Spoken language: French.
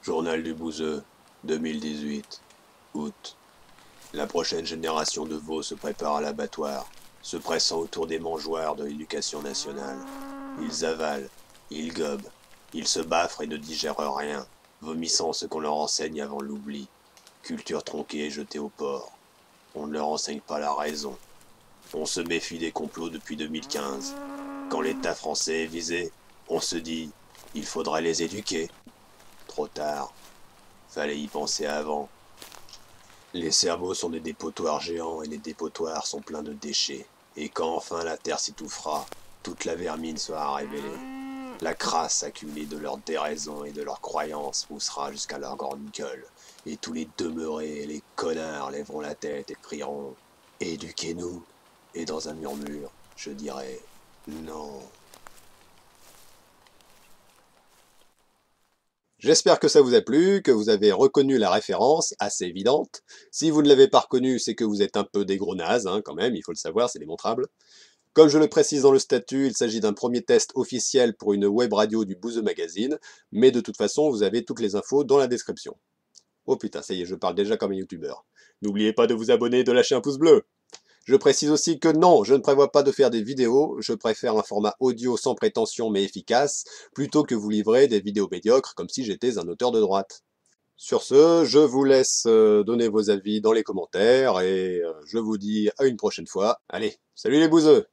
Journal du Bouzeux, 2018, août. La prochaine génération de veaux se prépare à l'abattoir, se pressant autour des mangeoires de l'éducation nationale. Ils avalent, ils gobent, ils se baffrent et ne digèrent rien, vomissant ce qu'on leur enseigne avant l'oubli. Culture tronquée et jetée au porc. On ne leur enseigne pas la raison. On se méfie des complots depuis 2015. Quand l'État français est visé, on se dit « il faudrait les éduquer ». Trop tard. Fallait y penser avant. Les cerveaux sont des dépotoirs géants et les dépotoirs sont pleins de déchets. Et quand enfin la terre s'étouffera, toute la vermine sera révélée. La crasse accumulée de leurs déraisons et de leurs croyances poussera jusqu'à leur grande gueule. Et tous les demeurés et les connards lèveront la tête et crieront « Éduquez-nous » Et dans un murmure, je dirai « Non ». J'espère que ça vous a plu, que vous avez reconnu la référence, assez évidente. Si vous ne l'avez pas reconnue, c'est que vous êtes un peu des gros nazes, quand même, il faut le savoir, c'est démontrable. Comme je le précise dans le statut, il s'agit d'un premier test officiel pour une web radio du Bouzeux Magazine, mais de toute façon, vous avez toutes les infos dans la description. Oh putain, ça y est, je parle déjà comme un youtubeur. N'oubliez pas de vous abonner et de lâcher un pouce bleu. Je précise aussi que non, je ne prévois pas de faire des vidéos, je préfère un format audio sans prétention mais efficace, plutôt que vous livrer des vidéos médiocres comme si j'étais un auteur de droite. Sur ce, je vous laisse donner vos avis dans les commentaires et je vous dis à une prochaine fois. Allez, salut les bouseux!